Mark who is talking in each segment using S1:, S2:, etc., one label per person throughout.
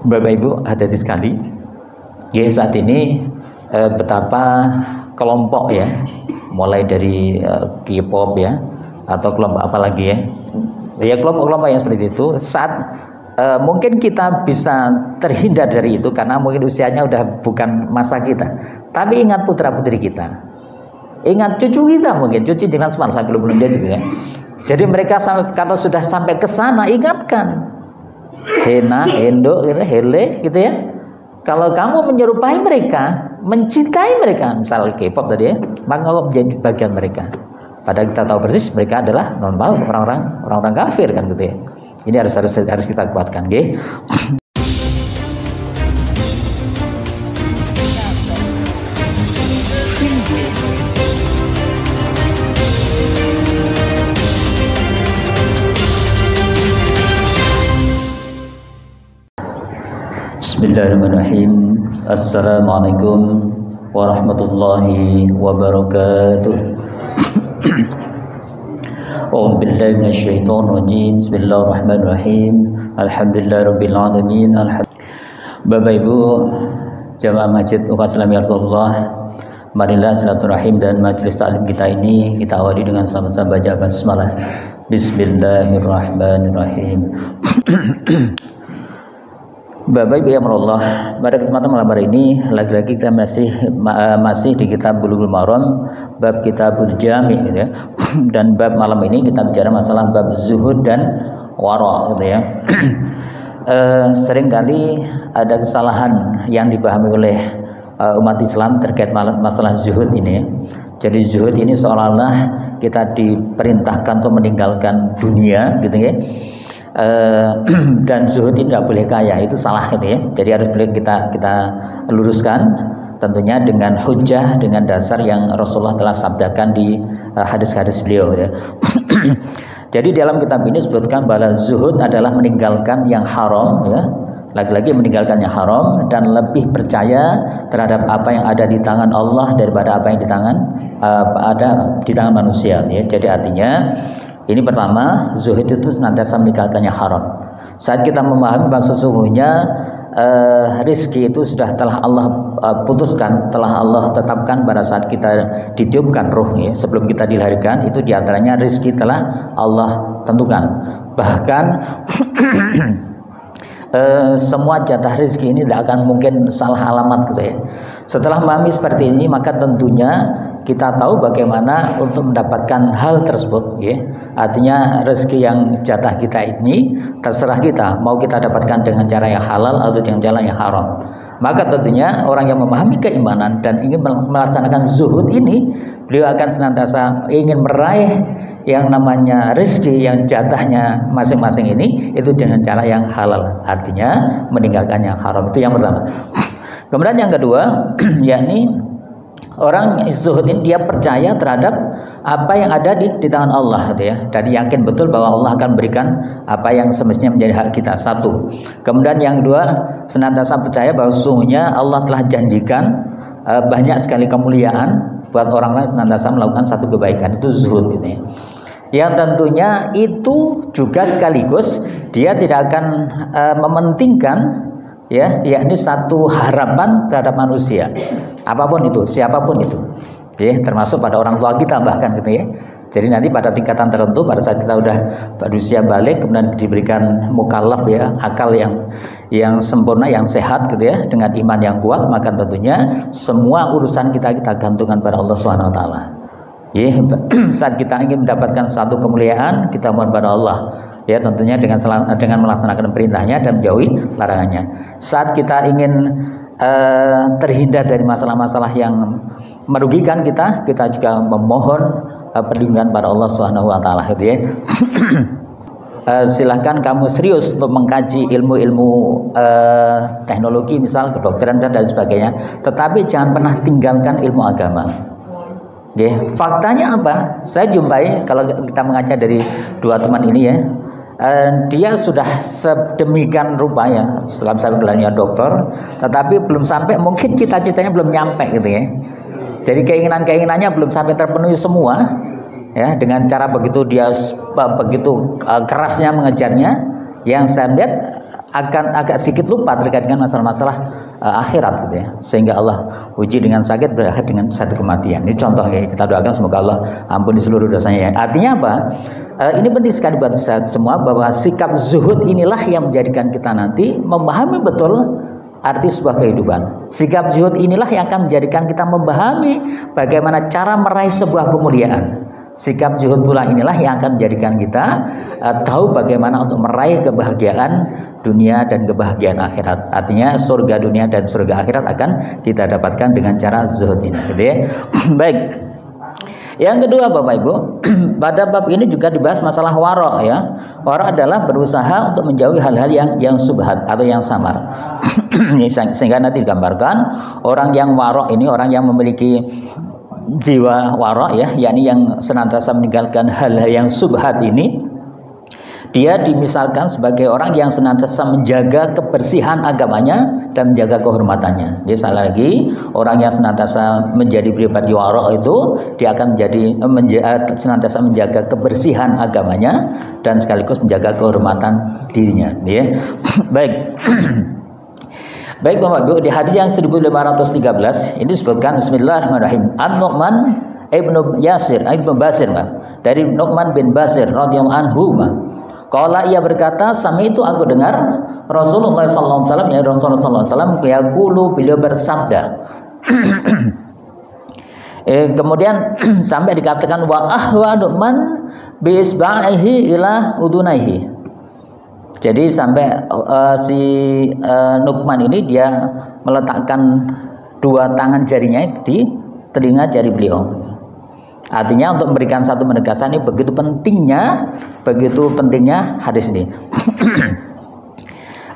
S1: Bapak Ibu hati-hati sekali. Ya, saat ini betapa kelompok ya, mulai dari K-pop ya, atau kelompok apa lagi ya, ya kelompok-kelompok yang seperti itu. Saat mungkin kita bisa terhindar dari itu karena mungkin usianya udah bukan masa kita. Tapi ingat putra-putri kita, ingat cucu kita, mungkin cucu dengan smart sampai belum dia juga ya. Jadi mereka sampai, kalau sudah sampai ke sana, ingatkan Hena, Endo, gitu, Hele, gitu ya. Kalau kamu menyerupai mereka, mencintai mereka, misal K-pop tadi ya, maka kamu menjadi bagian mereka. Padahal kita tahu persis mereka adalah normal orang-orang kafir kan gitu ya. Ini harus kita kuatkan, nggih. Bismillahirrahmanirrahim. Assalamualaikum warahmatullahi wabarakatuh. A'udzu billahi minasyaitonir rajim. Bismillahirrahmanirrahim. Alhamdulillahirabbil alamin. Bapak Ibu jamaah Masjid Ukhuwah Islamiyah, marilah silaturahim dan majelis taklim kita ini kita awali dengan sama-sama baca basmalah. Bismillahirrahmanirrahim. Bapak Ibu yang Allah, pada kesempatan malam hari ini lagi-lagi kita masih di kitab Bulughul Maram, bab Kitabul Jami' gitu ya. Dan bab malam ini kita bicara masalah bab zuhud dan wara gitu ya. Seringkali ada kesalahan yang dipahami oleh umat Islam terkait masalah zuhud ini ya. Jadi zuhud ini seolah-olah kita diperintahkan untuk meninggalkan dunia gitu ya. Dan zuhud ini tidak boleh kaya, itu salah gitu ya. Jadi harus boleh kita luruskan tentunya dengan hujjah, dengan dasar yang Rasulullah telah sabdakan di hadis-hadis beliau ya. Jadi dalam kitab ini disebutkan bahwa zuhud adalah meninggalkan yang haram ya. Lagi-lagi meninggalkan yang haram dan lebih percaya terhadap apa yang ada di tangan Allah daripada apa yang ada di tangan manusia ya. Jadi artinya ini pertama, zuhud itu senantiasa meninggalkan yang haram. Saat kita memahami bahwa sesungguhnya rizki itu telah Allah putuskan, telah Allah tetapkan pada saat kita ditiupkan ruh ya, sebelum kita dilahirkan, itu diantaranya rizki telah Allah tentukan. Bahkan semua jatah rizki ini tidak akan mungkin salah alamat gitu ya. Setelah memahami seperti ini, maka tentunya kita tahu bagaimana untuk mendapatkan hal tersebut ya. Artinya rezeki yang jatah kita ini terserah kita, mau kita dapatkan dengan cara yang halal atau dengan jalan yang haram. Maka tentunya orang yang memahami keimanan dan ingin melaksanakan zuhud ini, beliau akan senantiasa ingin meraih yang namanya rezeki yang jatahnya masing-masing ini itu dengan cara yang halal. Artinya meninggalkan yang haram, itu yang pertama. Kemudian yang kedua yakni orang zuhud ini dia percaya terhadap apa yang ada di tangan Allah gitu ya. Jadi yakin betul bahwa Allah akan berikan apa yang semestinya menjadi hak kita. Satu. Kemudian yang kedua, senantiasa percaya bahwa sesungguhnya Allah telah janjikan banyak sekali kemuliaan buat orang-orang yang senantiasa melakukan satu kebaikan. Itu zuhud gitu ya. Yang tentunya itu juga sekaligus dia tidak akan mementingkan ya, yakni satu harapan terhadap manusia. Apapun itu, siapapun itu. Ya, termasuk pada orang tua kita bahkan gitu ya. Jadi nanti pada tingkatan tertentu pada saat kita udah berusia balik kemudian diberikan mukallaf ya, akal yang sempurna, yang sehat gitu ya, dengan iman yang kuat, maka tentunya semua urusan kita gantungkan pada Allah Subhanahu wa taala. Ya, saat kita ingin mendapatkan satu kemuliaan, kita mohon pada Allah. Ya, tentunya dengan melaksanakan perintahnya dan menjauhi larangannya. Saat kita ingin terhindar dari masalah-masalah yang merugikan kita juga memohon perlindungan pada Allah Subhanahu wa taala gitu ya. Silahkan kamu serius untuk mengkaji ilmu-ilmu teknologi misal kedokteran dan sebagainya, tetapi jangan pernah tinggalkan ilmu agama. Ya, faktanya apa? Saya jumpai kalau kita mengaca dari dua teman ini ya, dia sudah sedemikian rupa ya dalam satu gelarnya dokter, tetapi belum sampai, mungkin cita-citanya belum nyampe gitu ya. Jadi keinginannya belum sampai terpenuhi semua ya, dengan cara begitu dia begitu kerasnya mengejarnya. Yang saya lihat akan agak sedikit lupa terkait dengan masalah-masalah akhirat gitu ya. Sehingga Allah uji dengan sakit berakhir dengan satu kematian. Ini contohnya, kita doakan semoga Allah ampuni seluruh dosanya. Artinya apa? Ini penting sekali buat kita semua, bahwa sikap zuhud inilah yang menjadikan kita nanti memahami betul arti sebuah kehidupan. Sikap zuhud inilah yang akan menjadikan kita memahami bagaimana cara meraih sebuah kemuliaan. Sikap zuhud pula inilah yang akan menjadikan kita tahu bagaimana untuk meraih kebahagiaan dunia dan kebahagiaan akhirat. Artinya surga dunia dan surga akhirat akan kita dapatkan dengan cara zuhud ini, gitu ya. Baik. Yang kedua Bapak Ibu, pada bab ini juga dibahas masalah wara ya. Wara adalah berusaha untuk menjauhi hal-hal yang subhat atau yang samar. Sehingga nanti digambarkan orang yang wara ini orang yang memiliki jiwa wara ya, yakni yang senantiasa meninggalkan hal-hal yang subhat ini. Dia dimisalkan sebagai orang yang senantiasa menjaga kebersihan agamanya dan menjaga kehormatannya. Jadi sekali lagi, orang yang senantiasa menjadi pribadi wara itu dia akan senantiasa menjaga kebersihan agamanya dan sekaligus menjaga kehormatan dirinya. Ya. Baik. Baik Bapak Ibu, di hadis yang 1513 ini disebutkan Bismillahirrahmanirrahim. An-Nu'man ibnu Basir, dari Nu'man bin Basir radhiyallahu anhu. Qala, ia berkata, sami itu aku dengar Rasulullah sallallahu alaihi wasallam, ya Rasulullah sallallahu alaihi wasallam yaqulu, beliau bersabda. Kemudian sampai dikatakan wa ahwa Nu'man bi isba'ihi ila udunaihi. Jadi sampai si Nu'man ini dia meletakkan dua tangan jarinya di telinga jari beliau. Artinya untuk memberikan satu penegasan ini begitu pentingnya hadis ini.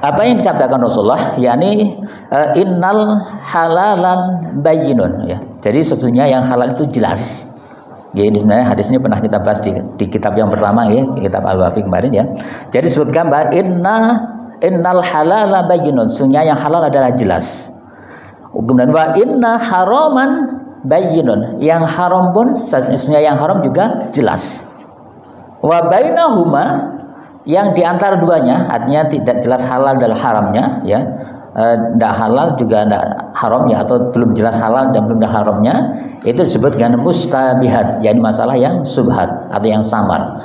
S1: Apa yang disabdakan Rasulullah, yakni innal halalan bayyinun ya. Jadi sesungguhnya yang halal itu jelas. Ya, ini sebenarnya hadis ini pernah kita bahas di kitab yang pertama ya, kitab Al-Wafi kemarin ya. Jadi disebutkan bahwa innal halala bayyinun, sesungguhnya yang halal adalah jelas. Kemudian wa inna haraman bayyinun, yang haram pun sesungguhnya yang haram juga jelas. Wa bainahuma, yang diantara duanya, artinya tidak jelas halal dan haramnya ya, tidak halal juga tidak haram ya, atau belum jelas halal dan belum jelas haramnya, itu disebut dengan mustabihat, yakni masalah yang subhat atau yang samar.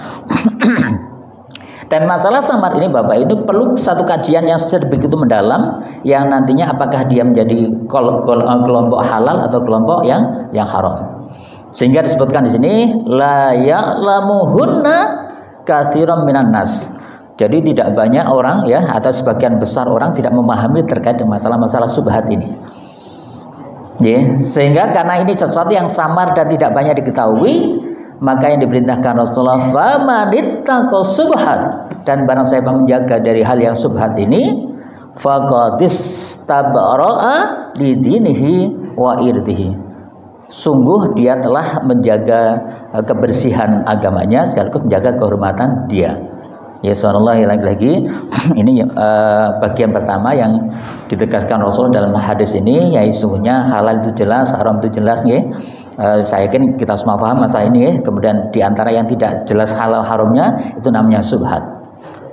S1: Dan masalah samar ini Bapak, itu perlu satu kajian yang begitu mendalam, yang nantinya apakah dia menjadi kelompok halal atau kelompok yang haram. Sehingga disebutkan di sini la ya'lamuhunna katsiran minan nas. Jadi tidak banyak orang ya, atau sebagian besar orang tidak memahami terkait dengan masalah-masalah subhat ini. Ya, sehingga karena ini sesuatu yang samar dan tidak banyak diketahui, maka yang diperintahkan Rasulullah famanittaqa subhat, dan barang siapa menjaga dari hal yang subhat ini faqadistabara'a lidinihi wa irdihi, sungguh dia telah menjaga kebersihan agamanya sekaligus menjaga kehormatan dia. Ya subhanallah, lagi-lagi ini bagian pertama yang ditegaskan Rasul dalam hadis ini, yaitu sungguhnya halal itu jelas, haram itu jelas ya. Saya yakin kita semua paham masalah ini ya. Kemudian diantara yang tidak jelas halal haramnya itu namanya subhat.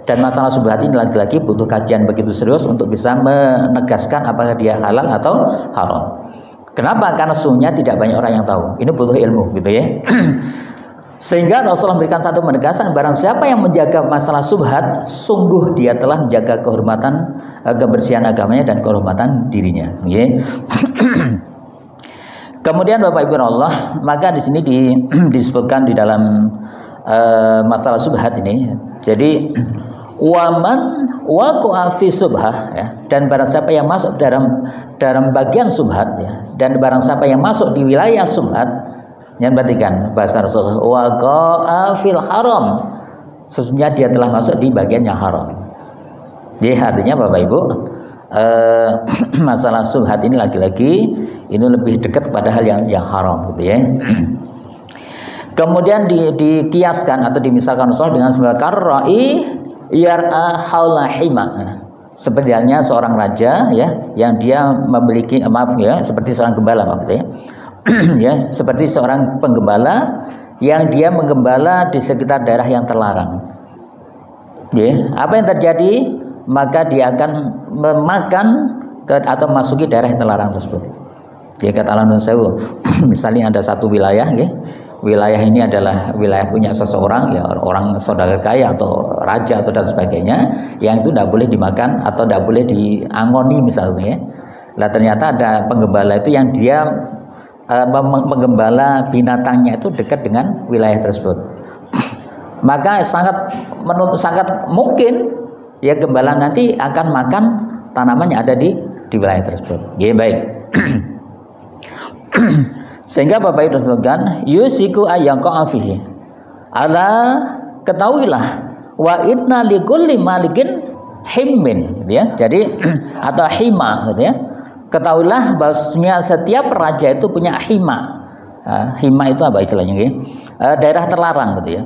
S1: Dan masalah subhat ini lagi-lagi butuh kajian begitu serius untuk bisa menegaskan apakah dia halal atau haram. Kenapa? Karena sesungguhnya tidak banyak orang yang tahu. Ini butuh ilmu gitu ya. Sehingga Rasulullah memberikan satu penegasan, barang siapa yang menjaga masalah subhat, sungguh dia telah menjaga kehormatan, kebersihan agamanya dan kehormatan dirinya ya. Kemudian Bapak Ibu Allah, maka di sini disebutkan di dalam masalah subhat ini. Jadi waman waqa'a fi subhah ya, dan barang siapa yang masuk dalam bagian subhat ya, dan barang siapa yang masuk di wilayah subhat, yang perhatikan bahasa Rasulullah, waqa'a fil haram, sesungguhnya dia telah masuk di bagian yang haram. Jadi artinya Bapak Ibu, masalah subhat ini lagi-lagi ini lebih dekat pada hal yang haram gitu ya. Kemudian dikiaskan atau dimisalkan Rasul dengan sebuah karra'i yar'a haula hima, seperti halnya seorang raja ya, yang dia memiliki seperti seorang gembala maksudnya ya, seperti seorang penggembala yang dia menggembala di sekitar daerah yang terlarang ya. Apa yang terjadi? maka dia akan memakan atau masuki daerah yang terlarang tersebut. Dia kata Nun Sewu, misalnya ada satu wilayah, ya, wilayah ini adalah wilayah punya seseorang, ya, orang saudara kaya atau raja atau dan sebagainya, yang itu tidak boleh dimakan atau tidak boleh diangoni misalnya. Ya. Lah ternyata ada penggembala itu yang dia menggembala binatangnya itu dekat dengan wilayah tersebut. Maka sangat mungkin ya gembala nanti akan makan tanaman yang ada di wilayah tersebut. Ya, baik. Sehingga Bapak Ibu disebutkan yusiku ayyaqa fihi. Ala ketahuilah wa inna likulli malikin himmin, gitu ya. Jadi atau hima, gitu ya. Ketahuilah bahwasanya setiap raja itu punya hima. Hima itu apa istilahnya, gitu? Daerah terlarang, gitu ya.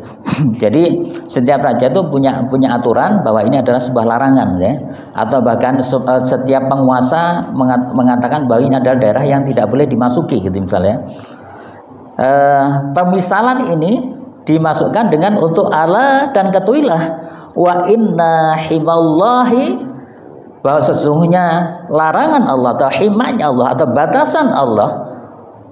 S1: Jadi setiap raja itu punya aturan bahwa ini adalah sebuah larangan, ya. Atau bahkan setiap penguasa mengatakan bahwa ini adalah daerah yang tidak boleh dimasuki, gitu misalnya. Pemisalan ini dimasukkan dengan untuk Allah dan ketahuilah wa inna himallahi, bahwa sesungguhnya larangan Allah atau himanya Allah atau batasan Allah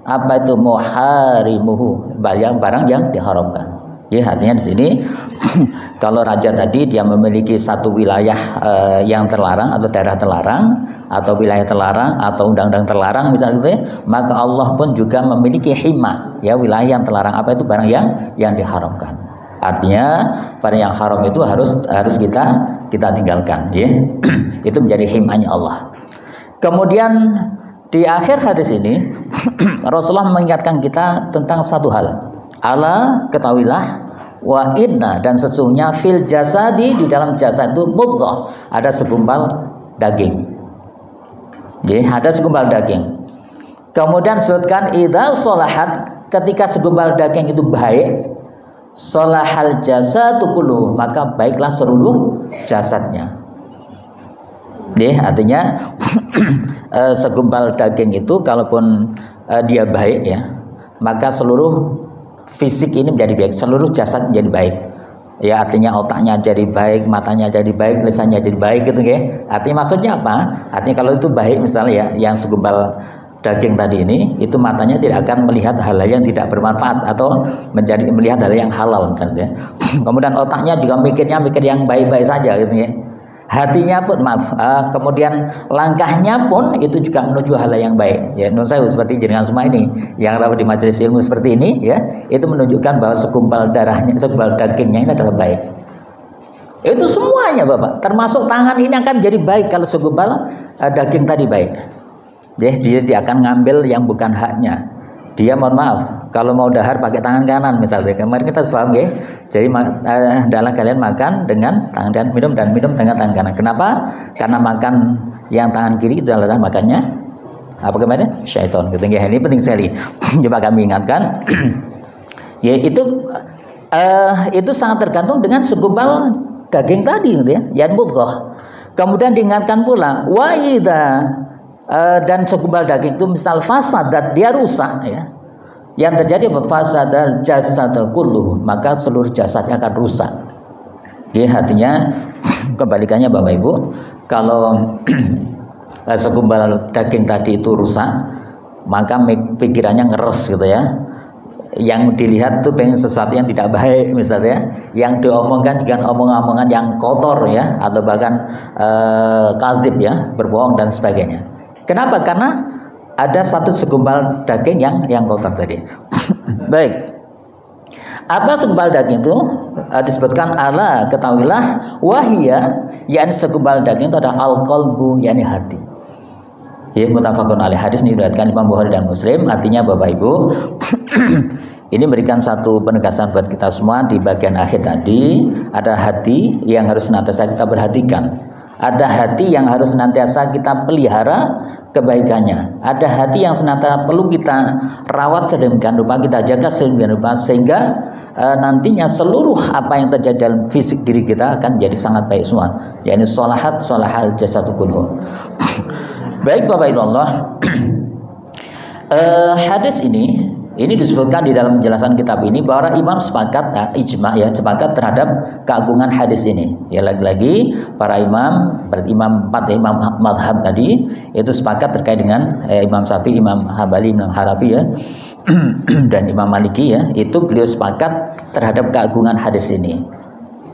S1: apa itu muharimuhu, barang yang diharamkan. Ya, artinya di sini kalau raja tadi dia memiliki satu wilayah yang terlarang atau daerah terlarang atau wilayah terlarang atau undang-undang terlarang misalnya, gitu ya, maka Allah pun juga memiliki hima, ya, wilayah yang terlarang apa itu barang yang diharamkan. Artinya barang yang haram itu harus kita tinggalkan, ya. Itu menjadi himanya Allah. Kemudian di akhir hadis ini Rasulullah mengingatkan kita tentang satu hal. Ala ketahuilah wa inna, dan sesungguhnya fil jasadi, di dalam jasad itu mudghah, ada segumpal daging. Ya, ada segumpal daging. Kemudian sebutkan idza sholahat, ketika segumpal daging itu baik, sholahal jasadu kullu, maka baiklah seluruh jasadnya. Ya, artinya segumpal daging itu kalaupun dia baik, ya, maka seluruh fisik ini menjadi baik, seluruh jasad menjadi baik. Ya, artinya otaknya jadi baik, matanya jadi baik, lisannya jadi baik, gitu, ya. Artinya maksudnya apa? Artinya kalau itu baik misalnya, ya, yang segumpal daging tadi ini, itu matanya tidak akan melihat hal-hal yang tidak bermanfaat atau melihat hal yang halal misalnya. Kemudian otaknya juga mikir yang baik-baik saja, gitu, ya. Hatinya pun kemudian langkahnya pun itu juga menuju hal yang baik, ya. Nun saya seperti jenengan semua ini yang rawat di majelis ilmu seperti ini, ya, itu menunjukkan bahwa segumpal dagingnya ini adalah baik. Itu semuanya Bapak, termasuk tangan ini akan jadi baik kalau segumpal daging tadi baik. Ya, dia akan ngambil yang bukan haknya. Dia mohon maaf kalau mau dahar pakai tangan kanan misalnya. Kemarin kita paham, ya. Jadi adalah kalian makan dengan tangan dan minum dengan tangan kanan. Kenapa? Karena makan yang tangan kiri itu adalah makannya apa kemarin? Syaitan. Gitu, ya. Ini penting sekali. Coba kami ingatkan. Ya, itu sangat tergantung dengan segumpal daging tadi, gitu, ya. Yan mudghah. Kemudian diingatkan pula wa idza dan segumpal daging itu misal fasadat, dia rusak, ya. Yang terjadi fasadal jasad kulluh, maka seluruh jasadnya akan rusak. Ya, artinya kebalikannya Bapak Ibu, kalau segumpal daging tadi itu rusak, maka pikirannya ngeres, gitu, ya. Yang dilihat tuh pengen sesuatu yang tidak baik misalnya, yang diomongkan dengan omong-omongan yang kotor, ya, atau bahkan kadzib, ya, berbohong dan sebagainya. Kenapa? Karena ada satu segumpal daging yang kotor tadi. Baik. Apa segumpal daging itu? Disebutkan ala ketahuilah wahia, yakni segumpal daging itu adalah al-qalbu, yakni hati. Ya, muttafaqun alaih, hadis ini diriwayatkan Imam Bukhari dan Muslim. Artinya Bapak Ibu, ini memberikan satu penegasan buat kita semua di bagian akhir tadi. Ada hati yang harus senantiasa kita perhatikan. Ada hati yang harus senantiasa kita pelihara kebaikannya. Ada hati yang senantiasa perlu kita rawat sedemikian rupa, kita jaga sedemikian rupa, sehingga nantinya seluruh apa yang terjadi dalam fisik diri kita akan jadi sangat baik semua. Yakni solahal jasadu kulluh. Baik Bapak Ibu Allah, hadis ini Ini disebutkan di dalam penjelasan kitab ini bahwa imam sepakat, ijma ya, sepakat terhadap keagungan hadis ini. Ya, lagi-lagi para imam, berarti imam madhab tadi itu sepakat terkait dengan Imam Syafi'i, Imam Hambali, Imam Hanafi ya, dan Imam Maliki ya, itu beliau sepakat terhadap keagungan hadis ini.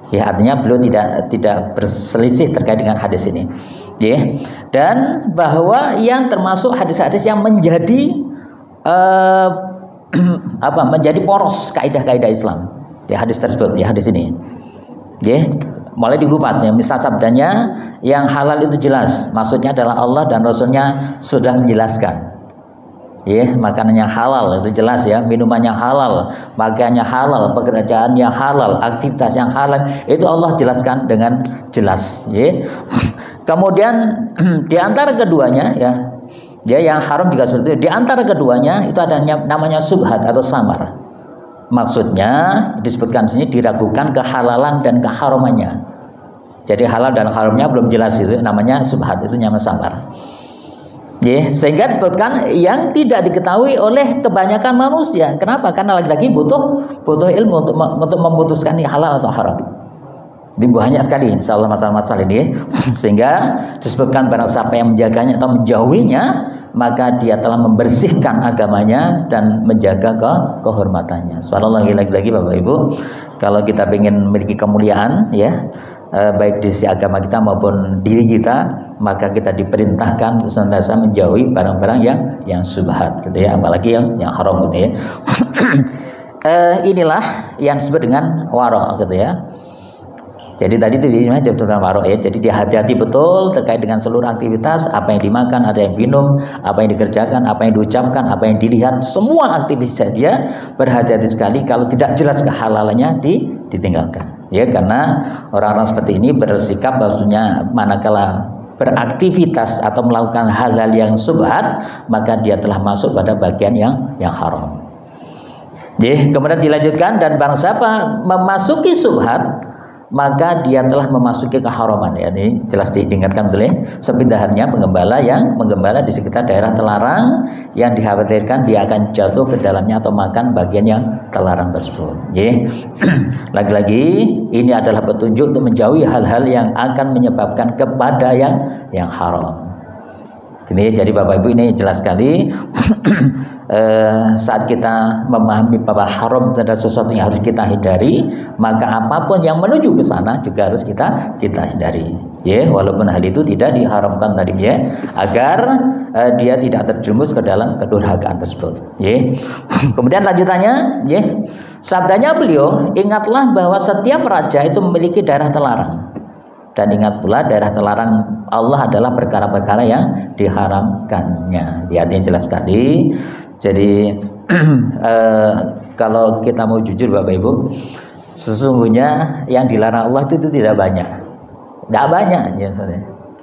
S1: Ya, artinya beliau tidak berselisih terkait dengan hadis ini. Ya, dan bahwa yang termasuk hadis-hadis yang menjadi menjadi poros kaidah-kaidah Islam di hadis tersebut, di hadis ini. Mulai dikupas ya, misal sabdanya yang halal itu jelas, maksudnya adalah Allah dan Rasulnya sudah menjelaskan. Makanannya halal itu jelas ya, minumannya halal, pakaiannya halal, pekerjaannya halal, aktivitas yang halal itu Allah jelaskan dengan jelas. Kemudian di antara keduanya yang haram juga seperti itu. Di antara keduanya itu ada namanya subhat atau samar. Maksudnya disebutkan di sini diragukan kehalalan dan keharamannya. Jadi halal dan haramnya belum jelas, itu namanya subhat, itu namanya samar. Sehingga disebutkan yang tidak diketahui oleh kebanyakan manusia. Kenapa? Karena lagi-lagi butuh ilmu untuk memutuskan ini halal atau haram. Ini banyak sekali insyaallah masalah-masalah ini, sehingga disebutkan barang siapa yang menjaganya atau menjauhinya, maka dia telah membersihkan agamanya dan menjaga kehormatannya. Subhanallah, lagi-lagi Bapak Ibu, kalau kita ingin memiliki kemuliaan baik di sisi agama kita maupun diri kita, maka kita diperintahkan untuk senantiasa menjauhi barang-barang yang subhat gitu ya, apalagi yang haram gitu ya. Inilah yang disebut dengan wara' gitu ya. Jadi tadi itu tentang waro ya. Jadi dia hati-hati betul terkait dengan seluruh aktivitas, apa yang dimakan, ada yang minum, apa yang dikerjakan, apa yang diucapkan, apa yang dilihat, semua aktivitas dia berhati-hati sekali kalau tidak jelas kehalalannya ditinggalkan. Karena orang-orang seperti ini bersikap bahwasanya manakala beraktivitas atau melakukan hal-hal yang subhat, maka dia telah masuk pada bagian yang haram. Kemudian dilanjutkan, dan barang siapa memasuki subhat, maka dia telah memasuki keharaman. Ini jelas diingatkan oleh sepindahannya penggembala yang menggembala di sekitar daerah terlarang, yang dikhawatirkan dia akan jatuh ke dalamnya atau makan bagian yang terlarang tersebut. Lagi-lagi ini adalah petunjuk untuk menjauhi hal-hal yang akan menyebabkan kepada yang haram. Jadi Bapak Ibu, ini jelas sekali saat kita memahami bahwa haram adalah sesuatu yang harus kita hindari, maka apapun yang menuju ke sana juga harus kita hindari. Walaupun hal itu tidak diharamkan tadi agar dia tidak terjerumus ke dalam kedurhakaan tersebut. Kemudian lanjutannya, sabdanya beliau, ingatlah bahwa setiap raja itu memiliki daerah terlarang. Dan ingat pula daerah terlarang Allah adalah perkara-perkara yang diharamkannya. Artinya jelas sekali. Jadi kalau kita mau jujur Bapak Ibu, sesungguhnya yang dilarang Allah itu tidak banyak. Tidak banyak.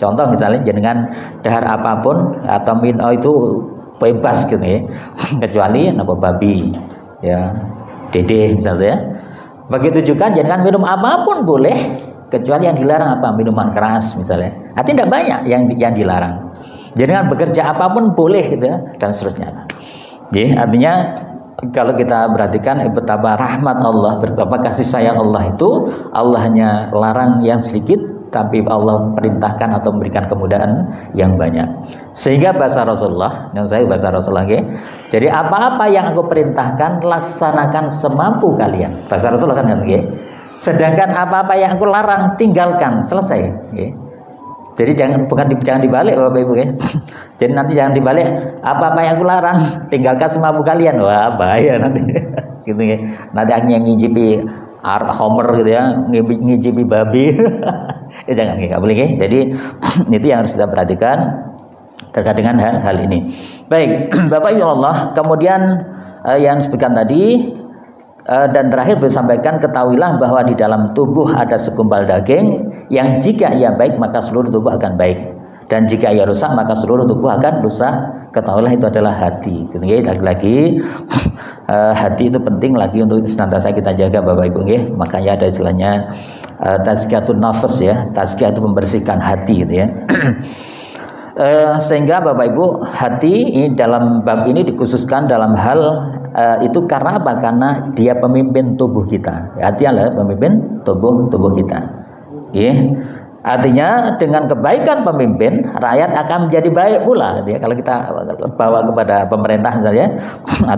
S1: Contoh misalnya dengan dahar apapun atau itu bebas gitu ya. Kecuali babi, dede misalnya. Begitu juga jangan minum apapun boleh, kecuali yang dilarang minuman keras misalnya. Artinya tidak banyak yang dilarang. Jangan bekerja apapun boleh gitu dan seterusnya. Artinya kalau kita perhatikan betapa rahmat Allah, betapa kasih sayang Allah itu, Allah hanya larang yang sedikit, tapi Allah perintahkan atau memberikan kemudahan yang banyak. Sehingga bahasa Rasulullah, jadi apa-apa yang aku perintahkan laksanakan semampu kalian. Bahasa Rasulullah kan sedangkan apa-apa yang aku larang tinggalkan, selesai. Jadi jangan dibalik Bapak Ibu Jadi nanti jangan dibalik, apa-apa yang aku larang tinggalkan semampu kalian. Wah, bahaya nanti. Gitu ya. Nanti hanya ngicipi homer gitu ya, ngicipi babi. Jangan, nggak boleh. Jadi itu yang harus kita perhatikan terkait dengan hal ini. Baik, Bapak Ibu Allah, kemudian yang disebutkan tadi, dan terakhir disampaikan, ketahuilah bahwa di dalam tubuh ada segumpal daging yang jika ia baik maka seluruh tubuh akan baik, dan jika ia rusak maka seluruh tubuh akan rusak. Ketahuilah itu adalah hati. Lagi-lagi hati itu penting lagi untuk senantiasa kita jaga Bapak Ibu. Makanya ada istilahnya tazkiyatun nafas ya. Tazkiyah itu membersihkan hati gitu ya. Sehingga Bapak Ibu, hati ini dalam bab ini dikhususkan dalam hal itu karena apa? Karena dia pemimpin tubuh kita. Hati adalah pemimpin tubuh kita. Artinya dengan kebaikan pemimpin, rakyat akan menjadi baik pula. Ya, kalau kita bawa kepada pemerintah misalnya,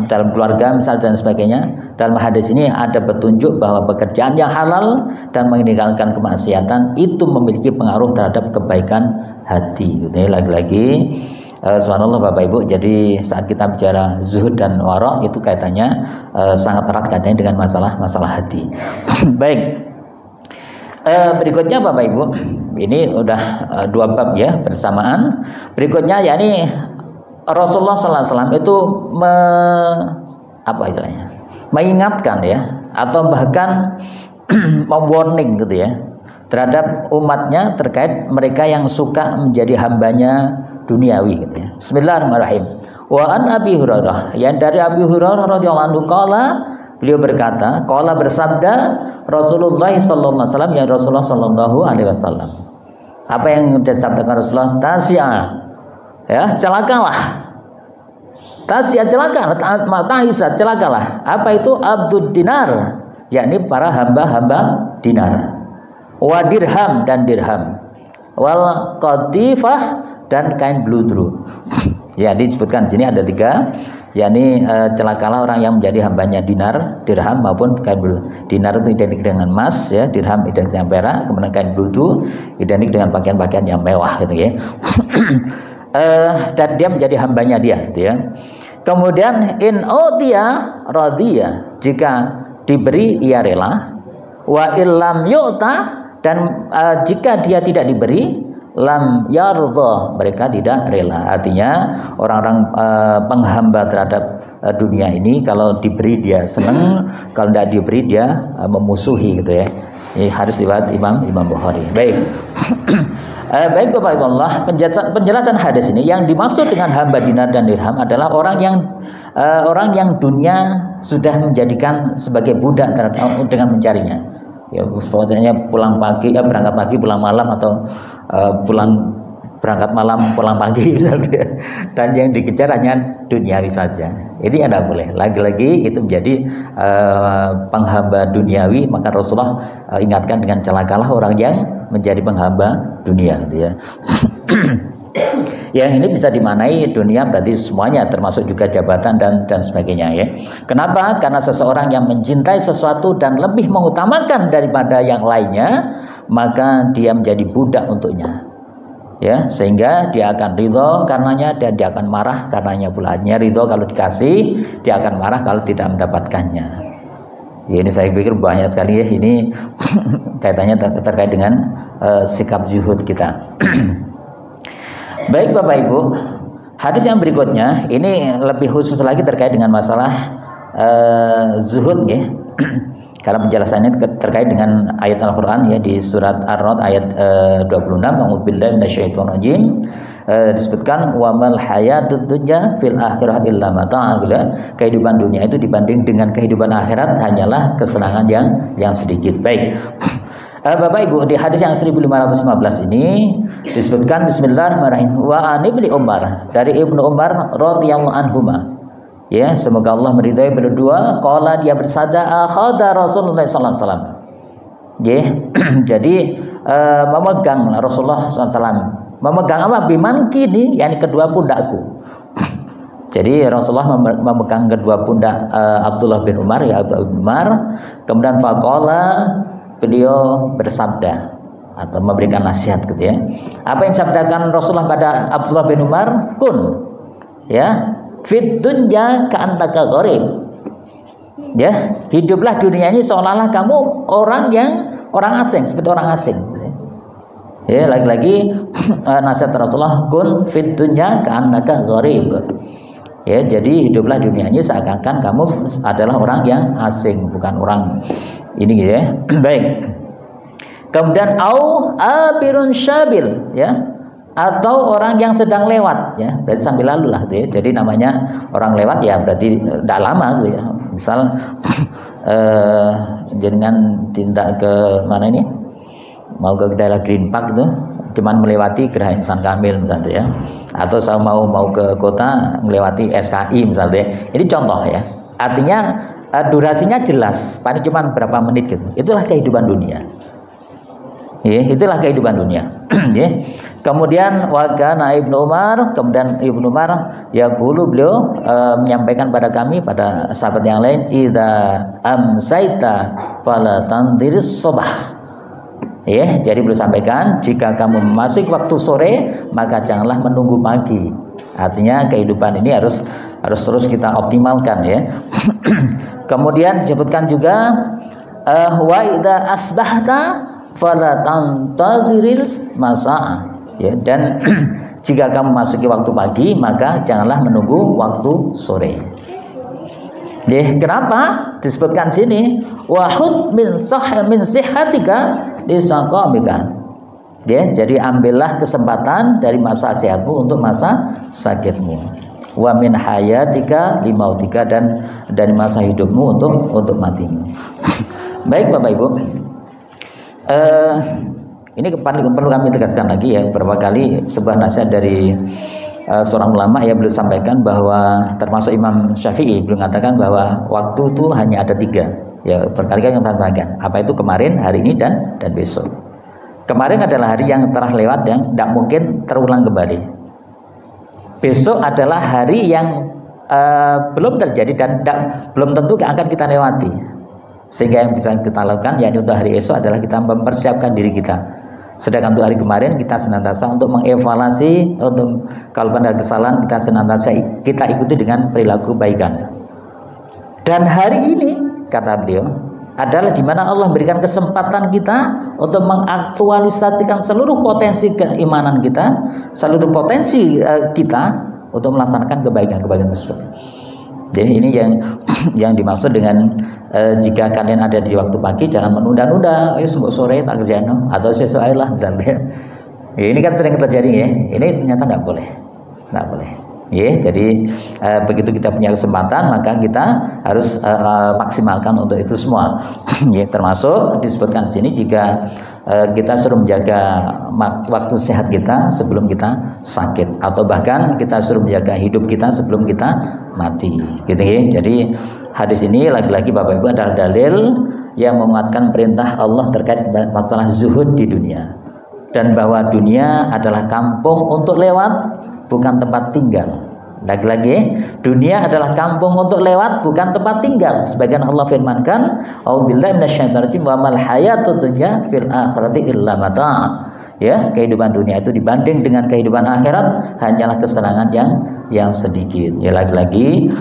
S1: dalam keluarga misal dan sebagainya, dalam hadis ini ada petunjuk bahwa pekerjaan yang halal dan meninggalkan kemaksiatan itu memiliki pengaruh terhadap kebaikan hati. Jadi lagi-lagi subhanallah Bapak Ibu, jadi saat kita bicara zuhud dan warok itu kaitannya sangat erat kaitannya dengan masalah hati. Baik. Berikutnya Bapak Ibu, ini udah dua bab ya bersamaan. Berikutnya yakni Rasulullah SAW itu mengingatkan ya, atau bahkan mewarning gitu ya terhadap umatnya terkait mereka yang suka menjadi hambanya duniawi gitu ya. Bismillahirrahmanirrahim. Wa an Abi Hurairah, yang dari Abi Hurairah radhiyallahu anhu qala, beliau berkata, qala bersabda Rasulullah sallallahu alaihi wasallam, ya Rasulullah sallallahu alaihi wasallam. Apa yang disabdakan Rasulullah? Tasya. Ya, celakalah. Tasya, celakalah. Ta'isa, celakalah. Apa itu? Abdud dinar, yakni para hamba-hamba dinar. Wa dirham, dan dirham. Wal qatifah, dan kain bludru. Ya, disebutkan di sini ada tiga, yakni celakalah orang yang menjadi hambanya dinar, dirham maupun kain bludru. Dinar itu identik dengan emas, ya, dirham identik dengan perak, kemudian kain bludru identik dengan pakaian-pakaian yang mewah, gitu ya. Dan dia menjadi hambanya dia, gitu ya. Kemudian in utiya radiya, jika diberi ia rela, wa illam yu'ta, dan jika dia tidak diberi, lam yardha, mereka tidak rela. Artinya orang-orang penghamba terhadap dunia ini, kalau diberi dia senang, kalau tidak diberi dia memusuhi, gitu ya. Ini harus riwayat Imam Bukhari. Baik. Baik Bapak Ibu Allah, penjelasan hadis ini, yang dimaksud dengan hamba dinar dan dirham adalah orang yang dunia sudah menjadikan sebagai budak dengan mencarinya. Ya, pokoknya pulang pagi, berangkat pagi pulang malam, atau berangkat malam pulang pagi misalnya. Dan yang dikejar hanya duniawi saja. Ini tidak boleh. Lagi-lagi itu menjadi penghamba duniawi, maka Rasulullah ingatkan dengan celakalah orang yang menjadi penghamba dunia, gitu ya. Yang ini bisa dimaknai dunia berarti semuanya, termasuk juga jabatan dan sebagainya, ya. Kenapa? Karena seseorang yang mencintai sesuatu dan lebih mengutamakan daripada yang lainnya, maka dia menjadi budak untuknya, ya, sehingga dia akan ridho karenanya, dan dia akan marah karenanya pula. Ridho kalau dikasih, dia akan marah kalau tidak mendapatkannya. Ya, ini saya pikir banyak sekali ya, ini kaitannya terkait dengan sikap zuhud kita. Baik Bapak Ibu, hadis yang berikutnya ini lebih khusus lagi terkait dengan masalah zuhud, ya. Karena penjelasannya terkait dengan ayat Al-Quran, ya, di surat Ar-Ra'd ayat 26, a'udzubillahi minasyaitonirrajim, disebutkan wa mal hayatud dunya fil akhirah illa mata'ul. Kehidupan dunia itu dibanding dengan kehidupan akhirat hanyalah kesenangan yang sedikit. Baik. Bapak Ibu, di hadis yang 1515 ini disebutkan bismillahirrahmanirrahim, wa an ibni Umar, dari Ibnu Umar radhiyallahu anhuma, ya, semoga Allah meridhai berdua, qala, dia bersabda, akhadha Rasulullah sallallahu alaihi wasallam, ya. Jadi memegang Rasulullah SAW, memegang apa? Bimanki, ini yakni kedua pundakku. Jadi Rasulullah memegang kedua pundak Abdullah bin Umar, ya, Abdullah bin Umar. Kemudian faqala, beliau bersabda atau memberikan nasihat, gitu ya. Apa yang disabdakan Rasulullah pada Abdullah bin Umar? Kun, ya, fit dunya ka'annaka gharib. Ya, hiduplah dunia ini seolah-olah kamu orang asing, seperti orang asing. Ya, lagi-lagi nasihat Rasulullah, kun fit dunya ka'annaka gharib. Ya, jadi hiduplah dunia ini seakan-akan kamu adalah orang yang asing, bukan orang ini, gitu ya. Baik. Kemudian au abirun syabil, ya, atau orang yang sedang lewat, ya, berarti sambil lalu lah, gitu ya. Jadi namanya orang lewat, ya, berarti tidak lama, gitu ya. Misal jangan tindak ke mana ini, mau ke daerah Green Park itu, cuman melewati Geraha Insan Kamil misalnya ya, atau saya mau ke kota melewati SKI misalnya. Ini contoh ya. Artinya durasinya jelas, paling cuman berapa menit gitu. Itulah kehidupan dunia. Ya, itulah kehidupan dunia. Ya. Kemudian wakana Ibnu Umar, kemudian Ibnu Umar yaqulu, beliau menyampaikan pada kami, pada sahabat yang lain, idza amsaita fala tandiris subah. Ya, jadi beliau sampaikan, jika kamu memasuki waktu sore, maka janganlah menunggu pagi. Artinya kehidupan ini harus terus kita optimalkan ya. Kemudian disebutkan juga wa idza asbahta fala tantadhiril masaa. Ya, dan jika kamu masuki waktu pagi, maka janganlah menunggu waktu sore. Ya, kenapa disebutkan sini wahud min sihhatika lisaqamika. Ya, jadi ambillah kesempatan dari masa sehatmu untuk masa sakitmu. Wa min hayatika limautika, dan dari masa hidupmu untuk matimu. Baik Bapak Ibu, ini perlu kami tegaskan lagi ya, beberapa kali sebuah nasihat dari seorang ulama ya, beliau sampaikan bahwa termasuk Imam Syafi'i, beliau mengatakan bahwa waktu itu hanya ada 3 ya, berkali-kali yang sampaikan, apa itu kemarin, hari ini, dan besok. Kemarin adalah hari yang telah lewat yang tidak mungkin terulang kembali. Besok adalah hari yang belum terjadi dan belum tentu akan kita lewati. Sehingga yang bisa kita lakukan yakni untuk hari esok adalah kita mempersiapkan diri kita. Sedangkan untuk hari kemarin kita senantiasa untuk mengevaluasi, untuk kalau ada kesalahan kita senantiasa kita ikuti dengan perilaku kebaikan. Dan hari ini kata beliau adalah di mana Allah berikan kesempatan kita untuk mengaktualisasikan seluruh potensi keimanan kita, seluruh potensi kita untuk melaksanakan kebaikan-kebaikan tersebut. Jadi ini yang dimaksud dengan jika kalian ada di waktu pagi, jangan menunda-nunda, sore tak kerjain, atau sesuai lah misalnya. Ya, ini kan sering terjadi ya. Ini ternyata tidak boleh. Ya, jadi begitu kita punya kesempatan, maka kita harus maksimalkan untuk itu semua. Ya, termasuk disebutkan di sini jika kita suruh menjaga waktu sehat kita sebelum kita sakit, atau bahkan kita suruh menjaga hidup kita sebelum kita mati. Gitu ya. Jadi hadis ini lagi-lagi Bapak Ibu adalah dalil yang menguatkan perintah Allah terkait masalah zuhud di dunia, dan bahwa dunia adalah kampung untuk lewat, bukan tempat tinggal. Lagi-lagi dunia adalah kampung untuk lewat, bukan tempat tinggal. Sebagian Allah firmankan, "A'udzubillahi minasyaitonir rajim, wa mal hayatud dunya fil akhirati illa mata'." Ya, kehidupan dunia itu dibanding dengan kehidupan akhirat hanyalah kesenangan yang sedikit. Ya, lagi-lagi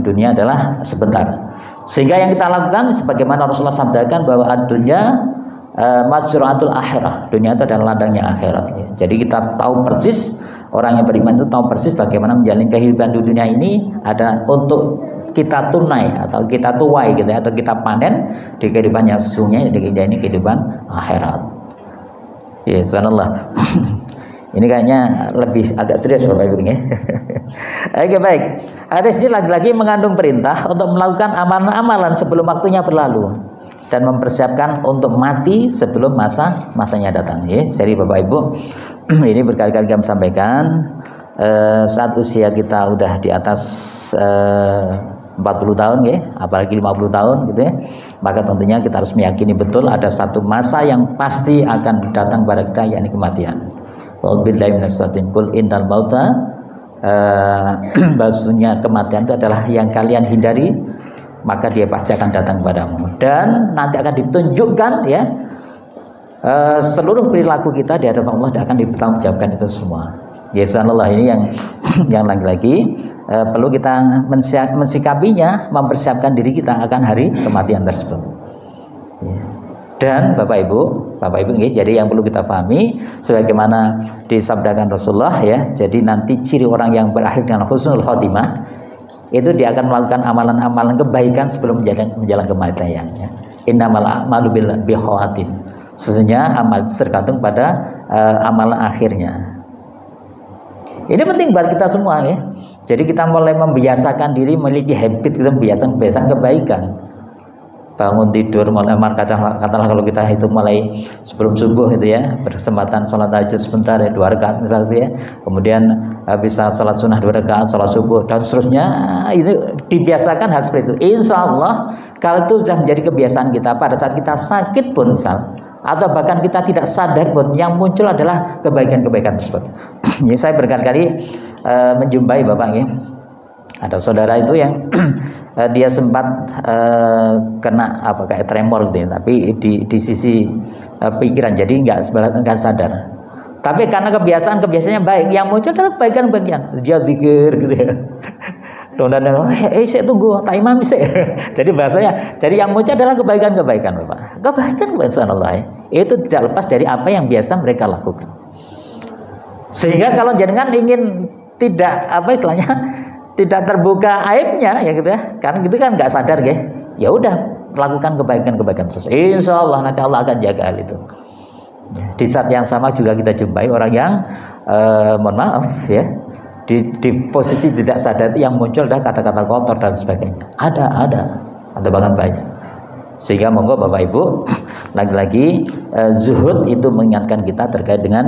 S1: dunia adalah sebentar. Sehingga yang kita lakukan sebagaimana Rasulullah sabdakan bahwa ad-dunya mazra'atul akhirah. Dunia itu adalah ladangnya akhirat. Ya. Jadi kita tahu persis, orang yang beriman itu tahu persis bagaimana menjalani kehidupan di dunia ini ada untuk kita tunai atau kita tuai gitu ya, atau kita panen di kehidupan yang sesungguhnya, di kehidupan akhirat. Ya, subhanallah. Ini kayaknya lebih agak serius Bapak Ibu ya. Oke, baik. Hadis ini lagi-lagi mengandung perintah untuk melakukan amalan-amalan sebelum waktunya berlalu dan mempersiapkan untuk mati sebelum masanya datang ya. Jadi Bapak Ibu, ini berkali-kali kami sampaikan, saat usia kita udah di atas 40 tahun ya, apalagi 50 tahun gitu ya, maka tentunya kita harus meyakini betul ada satu masa yang pasti akan datang pada kita, yakni kematian. Wabillahi minasyaitonir kul innal mauta, bahwasanya kematian itu adalah yang kalian hindari, maka dia pasti akan datang kepadamu dan nanti akan ditunjukkan ya, seluruh perilaku kita di hadapan Allah akan dipertanggungjawabkan itu semua. Ya, subhanallah, ini yang lagi-lagi perlu kita mensikapinya, mempersiapkan diri kita akan hari kematian tersebut. Ya. Dan Bapak Ibu ini, jadi yang perlu kita pahami sebagaimana disabdakan Rasulullah ya, jadi nanti ciri orang yang berakhir dengan husnul khotimah itu dia akan melakukan amalan-amalan kebaikan sebelum menjalankan kematian ya. Innamal a'malu bil khawatim. Sesungguhnya amal tergantung pada amalan akhirnya. Ini penting buat kita semua ya. Jadi kita mulai membiasakan diri memiliki habit, kita membiasakan kebaikan. bangun tidur mulai katakanlah kalau kita itu mulai sebelum subuh itu ya, berkesempatan sholat tahajud sebentar ya 2 rakaat misalnya ya, kemudian bisa sholat sunnah 2 rakaat, sholat subuh dan seterusnya, ini dibiasakan hal seperti itu. Insya Allah kalau itu sudah menjadi kebiasaan kita, pada saat kita sakit pun misal, atau bahkan kita tidak sadar pun, yang muncul adalah kebaikan-kebaikan tersebut. Ya, saya berkali-kali menjumpai bapak ya, ada saudara itu yang dia sempat kena kayak tremor gitu ya, tapi di sisi pikiran, jadi nggak sadar. Tapi karena kebiasaannya baik, yang muncul adalah kebaikan-kebaikan. Dia zikir gitu ya. Dan saya tunggu tak imam sih. Jadi bahasanya, jadi yang muncul adalah kebaikan-kebaikan, Bapak. Kebaikan subhanallah. Itu tidak lepas dari apa yang biasa mereka lakukan. Sehingga kalau jenengan ingin tidak istilahnya tidak terbuka aibnya ya gitu ya, karena gitu kan nggak sadar ya udah lakukan kebaikan-kebaikan terus, insya Allah nanti Allah akan jaga hal itu. Di saat yang sama juga kita jumpai orang yang mohon maaf ya, di posisi tidak sadar yang muncul adalah kata-kata kotor dan sebagainya, ada bahkan banyak. Sehingga monggo Bapak Ibu, lagi-lagi zuhud itu mengingatkan kita terkait dengan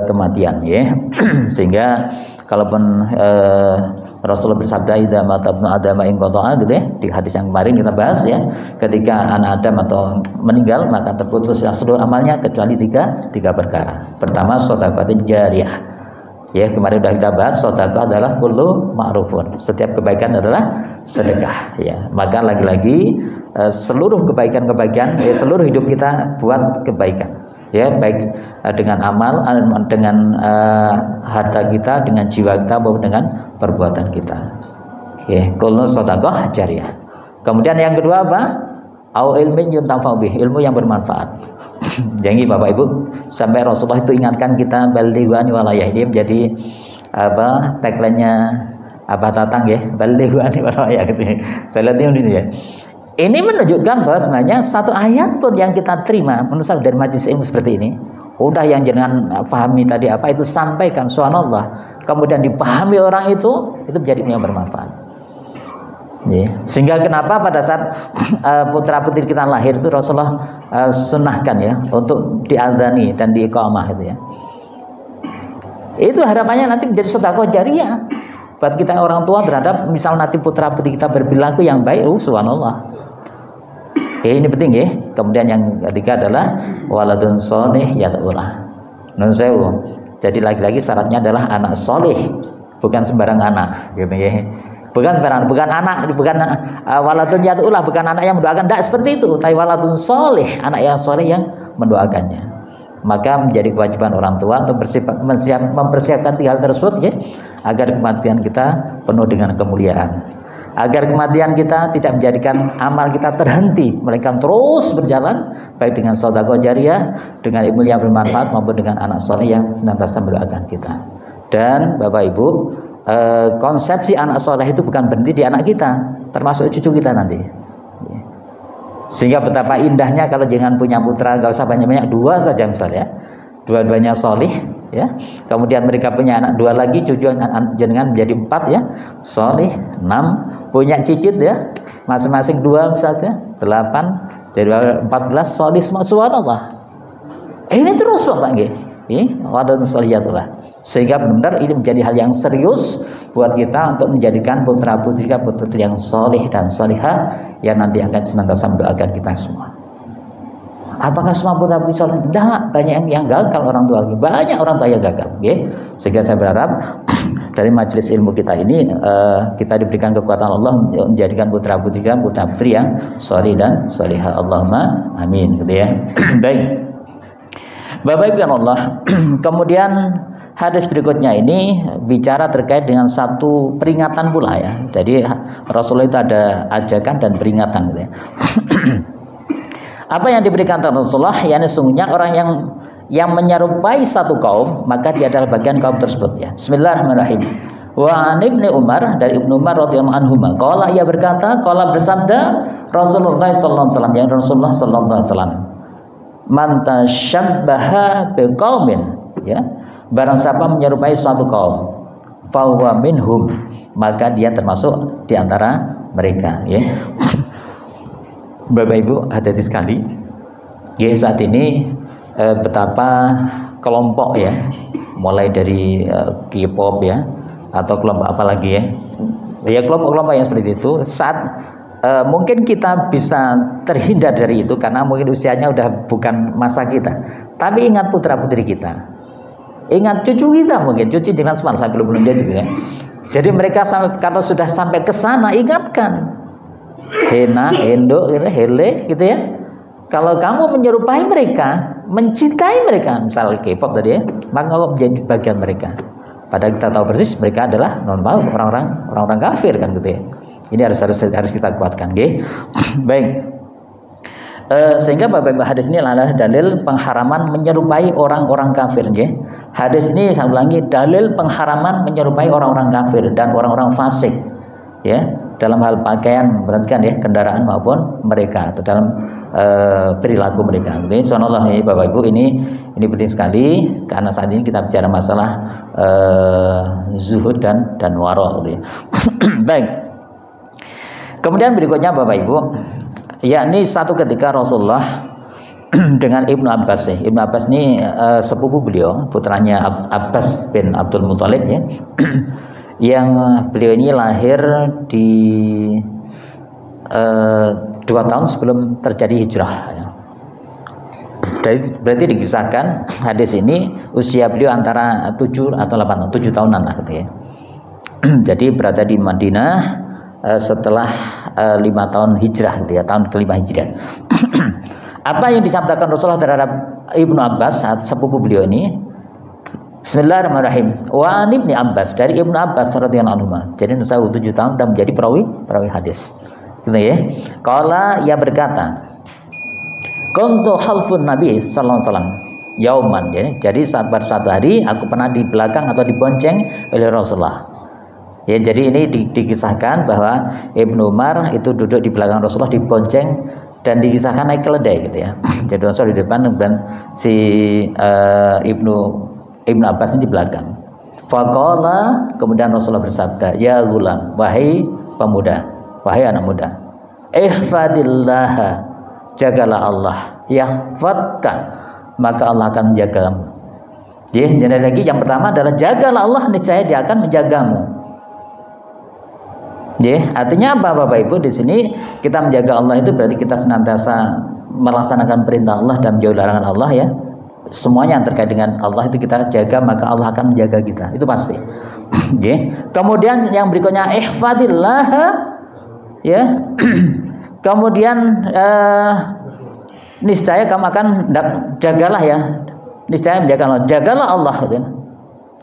S1: kematian ya. Sehingga kalaupun Rasulullah bersabda idza mata ibnu adama in qata'a gitu ya, di hadis yang kemarin kita bahas ya, ketika anak Adam atau meninggal maka terputus seluruh amalnya kecuali tiga perkara. Pertama, shadaqatin jariyah. Ya, kemarin sudah kita bahas sedekah adalah kullu ma'rufun. Setiap kebaikan adalah sedekah ya. Maka lagi-lagi seluruh kebaikan-kebaikan seluruh hidup kita buat kebaikan. Ya, baik dengan amal, dengan harta kita, dengan jiwa kita maupun dengan perbuatan kita. Ya, kullu sedekah jariyah. Kemudian yang kedua apa? Au ilmin yuntafa'u bih, ilmu yang bermanfaat. Jadi Bapak Ibu, sampai Rasulullah itu ingatkan kita balighu anni walayah. Ini menjadi tagline-nya Abah Tatang ya, balighu anni walayah gitu. Saya lihat ini ya. Ini menunjukkan bahwa sebenarnya satu ayat pun yang kita terima menurut saya dari majelis ilmu seperti ini, udah yang jangan pahami tadi apa itu sampaikan subhanallah. Kemudian dipahami orang itu menjadi yang bermanfaat. Ya. Sehingga kenapa pada saat putra-putri kita lahir itu Rasulullah sunnahkan ya untuk diadzani dan diiqamah itu ya. Itu harapannya nanti menjadi sedekah jariyah buat kita orang tua terhadap misal nanti putra-putri kita berperilaku yang baik, subhanallah. Ya, ini penting ya. Kemudian yang ketiga adalah waladun sholih yad'ulah. Nun sewu. Jadi lagi-lagi syaratnya adalah anak soleh, bukan sembarang anak gitu ya. Bukan anak, bukan waladun yad'ulah, bukan anak yang mendoakan, tidak seperti itu, tapi waladun soleh, anak yang soleh yang mendoakannya. Maka menjadi kewajiban orang tua untuk mempersiapkan 3 hal tersebut ya, agar kematian kita penuh dengan kemuliaan, agar kematian kita tidak menjadikan amal kita terhenti, melainkan terus berjalan, baik dengan sedekah jariyah, dengan ilmu yang bermanfaat maupun dengan anak soleh yang senantiasa mendoakan kita. Dan Bapak Ibu, konsepsi anak soleh itu bukan berhenti di anak kita, termasuk cucu kita nanti. Sehingga betapa indahnya kalau jangan punya putra, gak usah banyak-banyak, 2 saja misalnya, dua-duanya soleh ya. Kemudian mereka punya anak 2 lagi, cucu jenengan menjadi 4 ya, soleh 6, punya cicit ya, masing-masing 2 misalnya, 8, jadi 14 soleh semua, subhanallah. Ini terus Bapak nggih. Wadun soliyatullah. Sehingga benar-benar ini menjadi hal yang serius buat kita untuk menjadikan putra-putri yang soleh dan solihah yang nanti akan senantiasa mendoakan kita semua. Apakah semua putra-putri soleh? Tidak, banyak yang gagal orang tua. Banyak orang tua yang gagal. Sehingga saya berharap dari majelis ilmu kita ini kita diberikan kekuatan Allah untuk menjadikan putra-putri yang soleh dan solihah. Allahumma amin. Gitu ya. Baik. Bapak Ibu Allah, kemudian hadis berikutnya ini bicara terkait dengan satu peringatan pula ya. Jadi Rasulullah itu ada ajakan dan peringatan gitu ya. Apa yang diberikan Rasulullah? Yani sesungguhnya orang yang menyerupai satu kaum, maka dia adalah bagian kaum tersebut ya. Bismillahirrahmanirrahim. Wa an Ibnu Umar, dari Ibnu Umar radhiyallahu anhu, qala, ia berkata, qala bersabda Rasulullah sallallahu alaihi wasallam, yang Rasulullah sallallahu alaihi wasallam, man tasyabbaha biqaumin ya, barang siapa menyerupai suatu kaum, fahuwa minhum, maka dia termasuk di antara mereka ya. Bapak Ibu hati-hati sekali. Ya, saat ini betapa kelompok ya, mulai dari K-pop ya, atau kelompok apa lagi ya, ya kelompok-kelompok yang seperti itu. Saat mungkin kita bisa terhindar dari itu karena mungkin usianya udah bukan masa kita. Tapi ingat putra putri kita, ingat cucu kita, mungkin cucu dengan smart saya belum juga ya. Jadi mereka sampai, kalau sudah sampai ke sana, ingatkan Hena, Endo, gitu, Hele, gitu ya. Kalau kamu menyerupai mereka, mencintai mereka, misal K-pop tadi ya, maka kamu menjadi bagian mereka. Padahal kita tahu persis mereka adalah orang-orang kafir kan gitu ya. Ini harus kita kuatkan, gitu. Baik. Sehingga Bapak Ibu, hadis ini adalah dalil pengharaman menyerupai orang-orang kafir, gitu. Hadis ini saya ulangi, dalil pengharaman menyerupai orang-orang kafir dan orang-orang fasik, ya. Dalam hal pakaian, perhatikan ya, kendaraan maupun mereka, atau dalam perilaku mereka. Oke, subhanallah ya Bapak Ibu, ini penting sekali karena saat ini kita bicara masalah zuhud dan wara gitu ya. Baik. Kemudian berikutnya Bapak Ibu, yakni satu ketika Rasulullah dengan Ibnu Abbas ya. Ibnu Abbas ini sepupu beliau, putranya Abbas bin Abdul Muthalib ya. Yang beliau ini lahir di 2 tahun sebelum terjadi hijrah ya. Berarti dikisahkan hadis ini usia beliau antara 7 atau 8 tahun, 7 tahunan lah gitu ya. Jadi berada di Madinah setelah 5 tahun hijrah gitu ya, tahun ke-5 hijrah. Apa yang disabdakan Rasulullah terhadap Ibnu Abbas saat sepupu beliau ini? Bismillahirrahmanirrahim. Wa an Ibnu Abbas, dari Ibnu Abbas radhiyallahu anhu. Jadi saya 7 tahun dan menjadi perawi hadis. Gitu ya. Qala, ia berkata, kuntu khalfun Nabi sallallahu alaihi wasallam yauman ya. Jadi pada suatu hari aku pernah di belakang atau dibonceng oleh Rasulullah. Ya, jadi ini dikisahkan bahwa Ibnu Umar itu duduk di belakang Rasulullah dibonceng dan dikisahkan naik keledai gitu ya. Jadi Rasul di depan dan si Ibnu Abbas ini di belakang. Faqala, kemudian Rasulullah bersabda, ya gulam, wahai pemuda, wahai anak muda, ihfadillah, jagalah Allah, yahfadka, maka Allah akan menjagamu. Jadi lagi yang pertama adalah jagalah Allah, niscaya Dia akan menjagamu. Artinya apa Bapak Ibu? Di sini kita menjaga Allah itu berarti kita senantiasa melaksanakan perintah Allah dan menjauhi larangan Allah ya. Semuanya yang terkait dengan Allah itu kita jaga, maka Allah akan menjaga kita. Itu pasti. Kemudian yang berikutnya ihfadillah ya. Kemudian niscaya kamu akan jagalah ya. Niscaya menjaga Allah. Jagalah Allah gitu.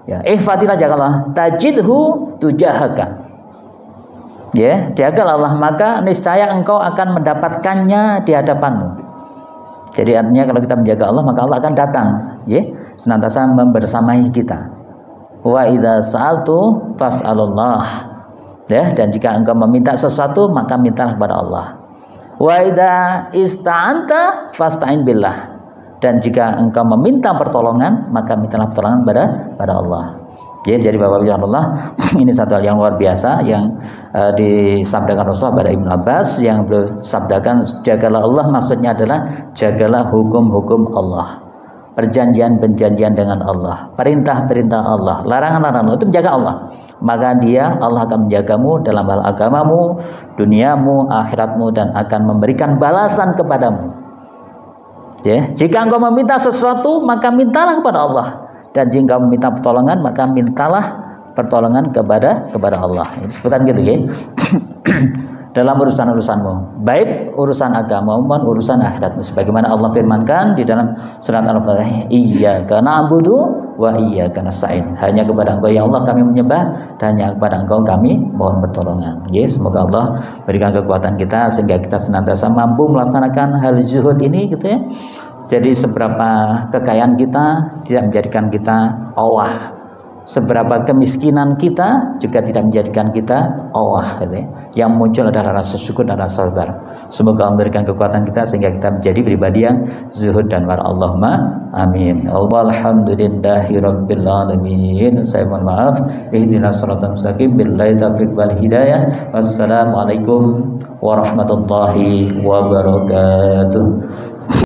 S1: Ya, ihfadillah, jagalah. Tajidhu tujahaka. Ya, jagalah Allah, maka niscaya engkau akan mendapatkannya di hadapanmu. Jadi artinya kalau kita menjaga Allah, maka Allah akan datang, ya, senantiasa membersamai kita. Wa idza sa'altu fas'alullah. Ya, dan jika engkau meminta sesuatu, maka mintalah kepada Allah. Wa idza ista'anta fasta'in billah. Dan jika engkau meminta pertolongan, maka mintalah pertolongan pada Allah. Ya, jadi Bapak Ibu Allah, ini satu hal yang luar biasa yang disabdakan Rasulullah pada Ibnu Abbas, yang beliau sabdakan jagalah Allah, maksudnya adalah jagalah hukum-hukum Allah, perjanjian-perjanjian dengan Allah, perintah-perintah Allah, larangan-larangan Allah, itu menjaga Allah. Maka Allah akan menjagamu dalam hal agamamu, duniamu, akhiratmu, dan akan memberikan balasan kepadamu. Ya, jika engkau meminta sesuatu, maka mintalah kepada Allah. Dan jika meminta pertolongan, maka mintalah pertolongan kepada Allah. Sebutan gitu ya. Dalam urusan-urusanmu, baik urusan agama maupun urusan akhirat. Sebagaimana Allah firmankan di dalam surat Al-Fatihah, iyyaka na'budu wa iyyaka nasta'in. Hanya kepada Engkau ya Allah kami menyembah, dan hanya kepada Engkau kami mohon pertolongan. Ya, semoga Allah berikan kekuatan kita sehingga kita senantiasa mampu melaksanakan hal zuhud ini gitu ya. Jadi seberapa kekayaan kita tidak menjadikan kita awah, seberapa kemiskinan kita juga tidak menjadikan kita awah gitu ya. Yang muncul adalah rasa syukur dan rasa sabar. Semoga memberikan kekuatan kita sehingga kita menjadi pribadi yang zuhud dan wara. Allahumma amin. Alhamdulillahirabbil alamin. Saya mohon maaf. Ihdinas siratal mustaqim billahi taufiq wal hidayah. Wassalamualaikum warahmatullahi wabarakatuh.